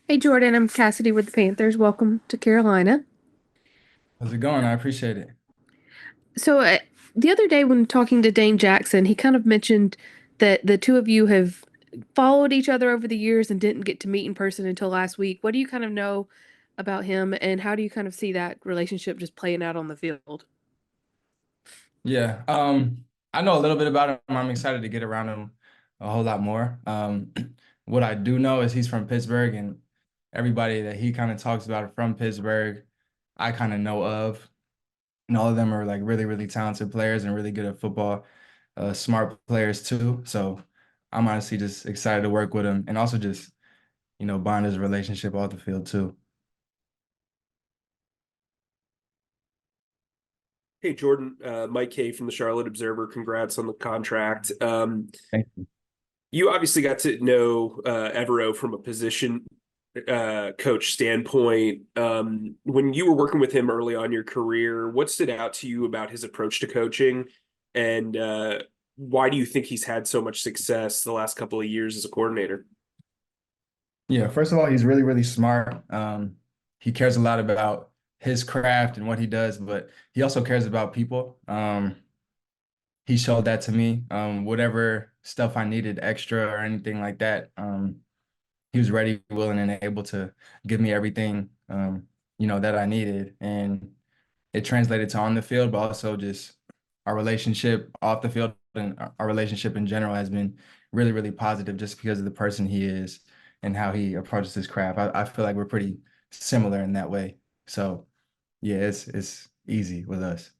Hey Jordan, I'm Cassidy with the Panthers. Welcome to Carolina. How's it going? I appreciate it. So, the other day when talking to Dane Jackson, he kind of mentioned that the two of you have followed each other over the years and didn't get to meet in person until last week. What do you kind of know about him, and how do you kind of see that relationship just playing out on the field? Yeah, I know a little bit about him. I'm excited to get around him a whole lot more. What I do know is he's from Pittsburgh, and everybody that he kind of talks about from Pittsburgh, I kind of know of. And all of them are like really, really talented players and really good at football, smart players too. So I'm honestly just excited to work with him and also just, bond his relationship off the field too. Hey Jordan, Mike Kay from the Charlotte Observer. Congrats on the contract. Thank you. You obviously got to know Evero from a position coach standpoint. When you were working with him early on in your career, what stood out to you about his approach to coaching, and why do you think he's had so much success the last couple of years as a coordinator? Yeah, first of all, he's really, really smart. He cares a lot about his craft and what he does, but he also cares about people. He showed that to me. Whatever stuff I needed extra or anything like that, he was ready, willing, and able to give me everything, that I needed. And it translated to on the field, but also just our relationship off the field and our relationship in general has been really, really positive just because of the person he is and how he approaches his craft. I feel like we're pretty similar in that way. So yeah, it's easy with us.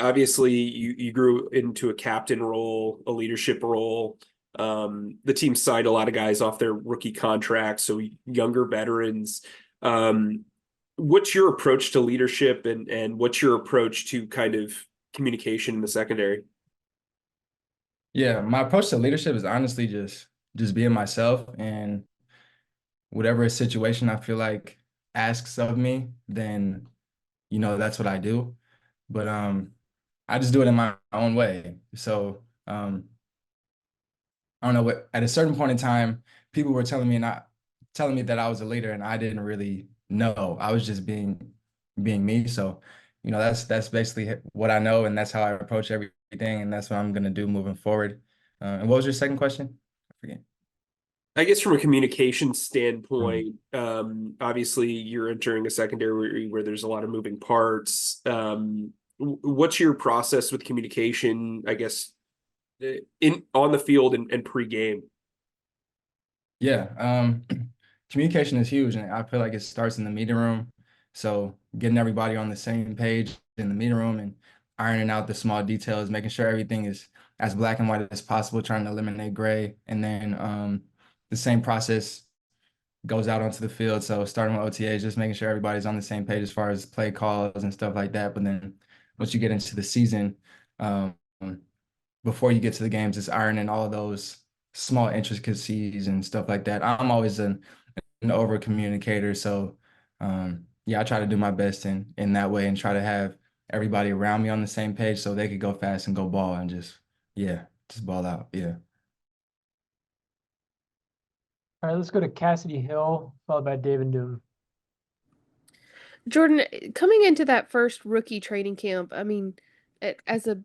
Obviously, you grew into a captain role, a leadership role. The team signed a lot of guys off their rookie contracts, so younger veterans. Um, what's your approach to leadership, and what's your approach to kind of communication in the secondary? Yeah, my approach to leadership is honestly just being myself and whatever situation I feel like asks of me, then that's what I do. But I just do it in my own way. So I don't know what at a certain point in time, people were telling me that I was a leader and I didn't really know. I was just being me. So, that's basically what I know and that's how I approach everything and that's what I'm gonna do moving forward. And what was your second question? I forget. I guess from a communication Mm. standpoint, obviously you're entering a secondary where there's a lot of moving parts. What's your process with communication? I guess in on the field and pre-game. Yeah, communication is huge, and I feel like it starts in the meeting room. So getting everybody on the same page in the meeting room and ironing out the small details, making sure everything is as black and white as possible, trying to eliminate gray. And then the same process goes out onto the field. So starting with OTAs, just making sure everybody's on the same page as far as play calls and stuff like that. But then once you get into the season, um, before you get to the games, it's ironing all of those small intricacies and stuff like that. I'm always an over communicator, so yeah, I try to do my best in that way and try to have everybody around me on the same page so they could go fast and go ball and just yeah, just ball out. Yeah. All right, let's go to Cassidy Hill, followed by David Doom. Jordan, coming into that first rookie training camp, I mean, as a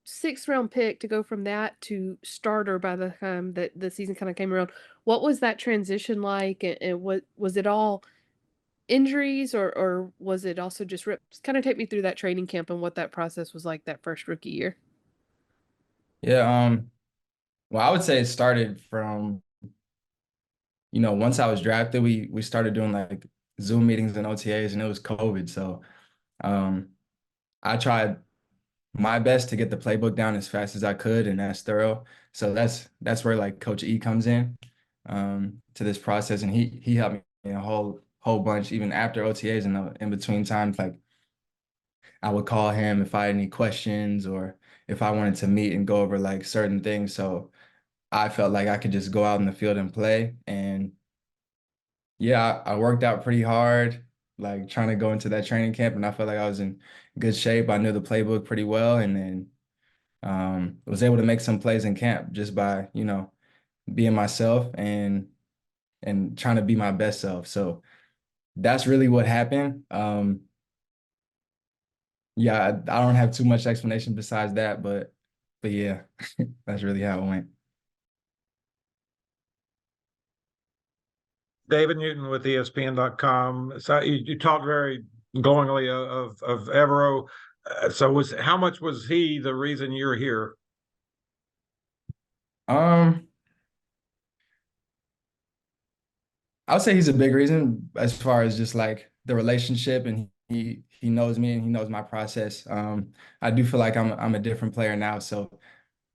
sixth round pick to go from that to starter by the time that the season kind of came around, what was that transition like? And what was it all injuries or was it also just rips? Kind of take me through that training camp and what that process was like that first rookie year. Yeah, well, I would say it started from, once I was drafted, we started doing like Zoom meetings and OTAs and it was COVID. So um I tried my best to get the playbook down as fast as I could and as thorough. So that's where like Coach E comes in to this process, and he helped me a whole bunch even after OTAs and in between times. Like I would call him if I had any questions or if I wanted to meet and go over like certain things. So I felt like I could just go out in the field and play. And yeah, I worked out pretty hard, like trying to go into that training camp, and I felt like I was in good shape. I knew the playbook pretty well, and then was able to make some plays in camp just by, being myself. And and trying to be my best self. So that's really what happened. Yeah, I don't have too much explanation besides that, but yeah, that's really how it went. David Newton with ESPN.com. So you talked very glowingly of Evero. So how much was he the reason you're here? Um, I would say he's a big reason as far as just like the relationship, and he knows me and he knows my process. I do feel like I'm a different player now, so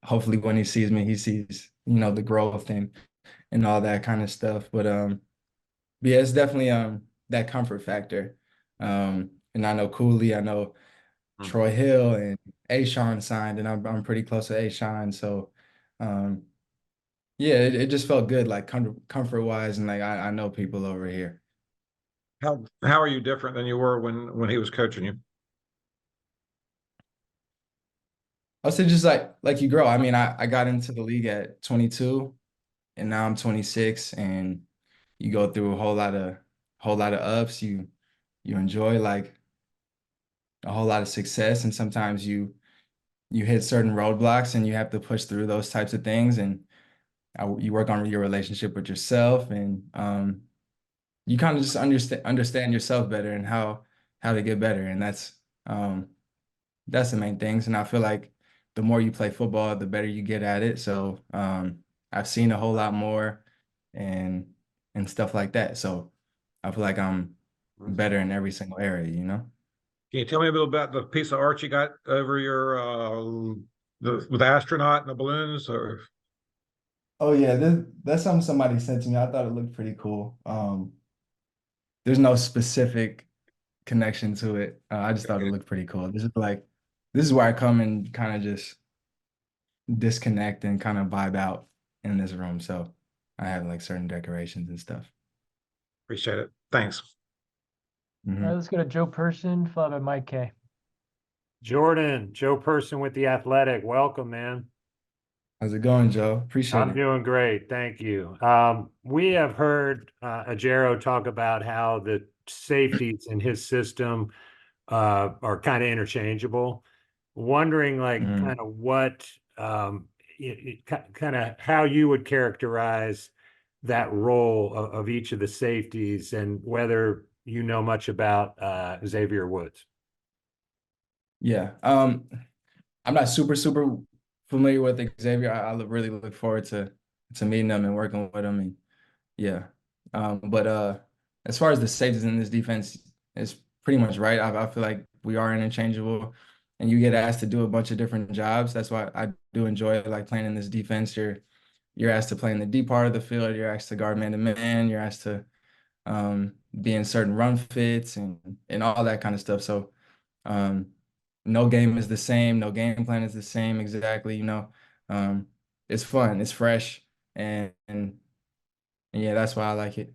hopefully when he sees me, he sees, the growth and all that kind of stuff. But yeah, it's definitely that comfort factor. And I know Cooley, I know Troy Hill and Ashawn signed, and I'm pretty close to Ashawn, so um yeah, it just felt good, like comfort wise, and like I know people over here. How are you different than you were when he was coaching you? I'll say just like you grow. I mean, I got into the league at 22, and now I'm 26, and you go through a whole lot of ups. You enjoy like a whole lot of success, and sometimes you hit certain roadblocks, and you have to push through those types of things, and you work on your relationship with yourself, and you kind of just understand yourself better and how to get better, and that's the main things. And I feel like the more you play football, the better you get at it. So I've seen a whole lot more and stuff like that. So I feel like I'm better in every single area. Can you tell me a little about the piece of art you got over your with the astronaut and the balloons? Or Oh yeah, that's something somebody sent to me. I thought it looked pretty cool. There's no specific connection to it. I just thought it looked pretty cool. This is where I come and kind of just disconnect and kind of vibe out in this room. So I have like certain decorations and stuff. appreciate it. Thanks. All right, let's go to Joe Person, followed by Mike K. Jordan, Joe Person with The Athletic. Welcome, man. How's it going, Joe? Appreciate I'm it. doing great. Thank you. We have heard Ajero talk about how the safeties in his system are kind of interchangeable. Wondering, like, Mhm. kind of what, kind of how you would characterize that role of each of the safeties and whether you know much about Xavier Woods. Yeah. I'm not super familiar with Xavier. I really look forward to meeting him and working with him. And yeah. But as far as the safeties in this defense, it's pretty much right. I feel like we are interchangeable, and you get asked to do a bunch of different jobs. That's why I do enjoy like playing in this defense. You're asked to play in the deep part of the field. You're asked to guard man to man. You're asked to be in certain run fits and all that kind of stuff. So um, no game is the same. No game plan is the same exactly. Um, it's fun. It's fresh, and yeah, that's why I like it.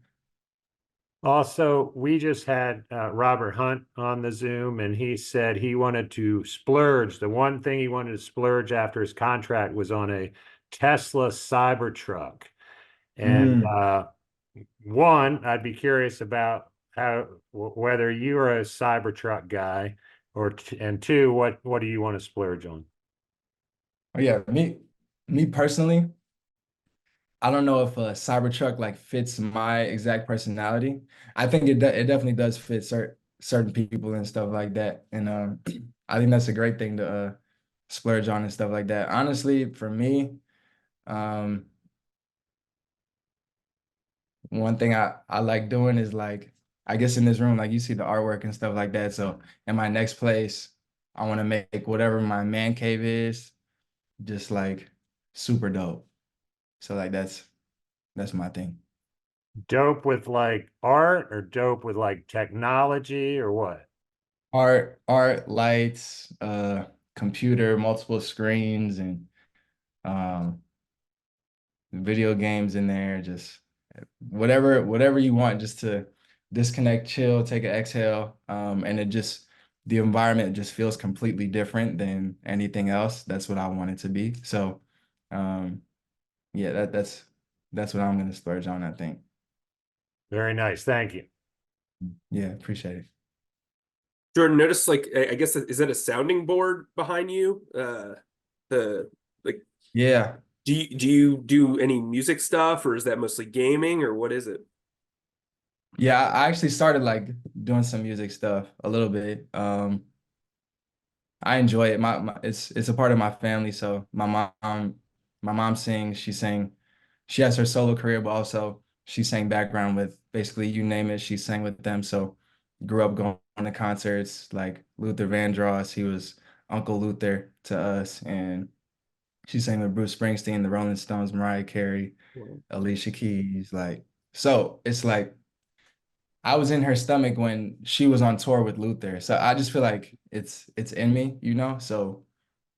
Also, we just had Robert Hunt on the Zoom, and he said he wanted to splurge. The one thing he wanted to splurge after his contract was on a Tesla Cybertruck. And Mm. one, I'd be curious about whether you're a Cybertruck guy, and two, what do you want to splurge on? Oh yeah, me personally, I don't know if a Cybertruck like fits my exact personality. I think it definitely does fit certain people and stuff like that. And I think that's a great thing to splurge on and stuff like that. Honestly, for me, um, one thing I like doing is like, I guess in this room, like you see the artwork and stuff like that. So in my next place, I want to make whatever my man cave is just like super dope. So like that's my thing. Dope with like art or dope with like technology or what? Art, lights, computer, multiple screens, and um video games in there, just whatever you want, just to disconnect, chill, take an exhale. And the environment just feels completely different than anything else. That's what I want it to be. So yeah, that's what I'm gonna splurge on, I think. Very nice. Thank you. Yeah, appreciate it. Jordan, notice like I guess is that a sounding board behind you? The like Yeah. do you do any music stuff, or is that mostly gaming, or what is it? Yeah, I actually started like doing some music stuff a little bit. I enjoy it. It's a part of my family. So my mom sings, she sang, she has her solo career, but also she sang background with basically you name it, she sang with them. So grew up going to concerts like Luther Vandross, he was Uncle Luther to us, and she sang with Bruce Springsteen, the Rolling Stones, Mariah Carey, Alicia Keys, like so it's like I was in her stomach when she was on tour with Luther. So I just feel like it's in me, you know? So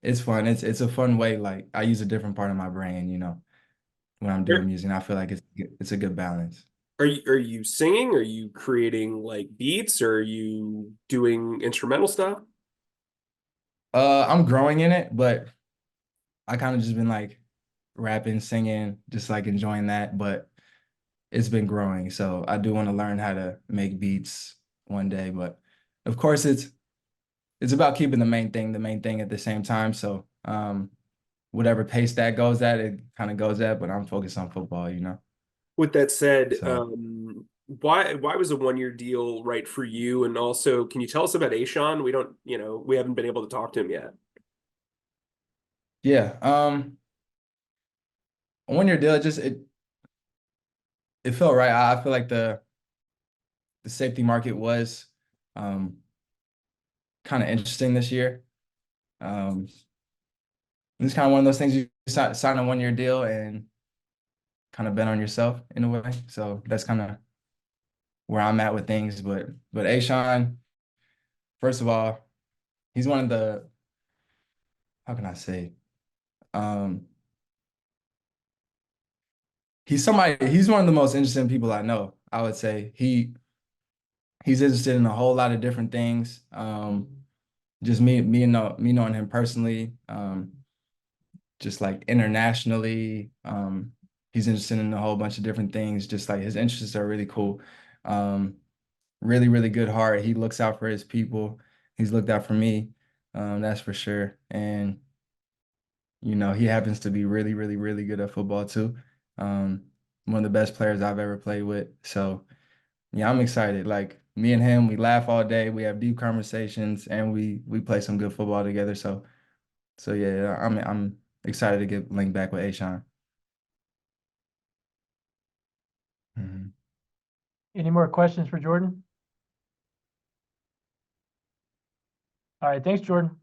it's fun. It's a fun way. Like I use a different part of my brain, you know, when I'm doing Are, music. And I feel like it's a good balance. are you singing? Are you creating like beats? Or are you doing instrumental stuff? I'm growing in it, but I kind of just been like rapping, singing, just like enjoying that. But it's been growing. So I do want to learn how to make beats one day. But of course it's about keeping the main thing at the same time. So whatever pace that goes at, it kind of goes at, but I'm focused on football, you know? With that said, So why was a 1 year deal right for you? And also, can you tell us about Ashawn? We don't, we haven't been able to talk to him yet. yeah, a 1 year deal, it felt right. I feel like the safety market was um kind of interesting this year. Um it's kind of one of those things you sign a 1 year deal and kind of bet on yourself in a way. So that's kind of where I'm at with things. But Ashawn, first of all, he's one of the, how can I say? Um he's one of the most interesting people I know. I would say he's interested in a whole lot of different things. Just me knowing him personally, just like internationally, he's interested in a whole bunch of different things. Just like his interests are really cool. Um, really, really good heart. He looks out for his people. He's looked out for me. That's for sure. And he happens to be really, really, really good at football too. Um, one of the best players I've ever played with. So yeah, I'm excited. Like me and him, we laugh all day. We have deep conversations, and we play some good football together. So yeah, I'm excited to get linked back with Ashawn. Mhm. Any more questions for Jordan? All right, thanks, Jordan.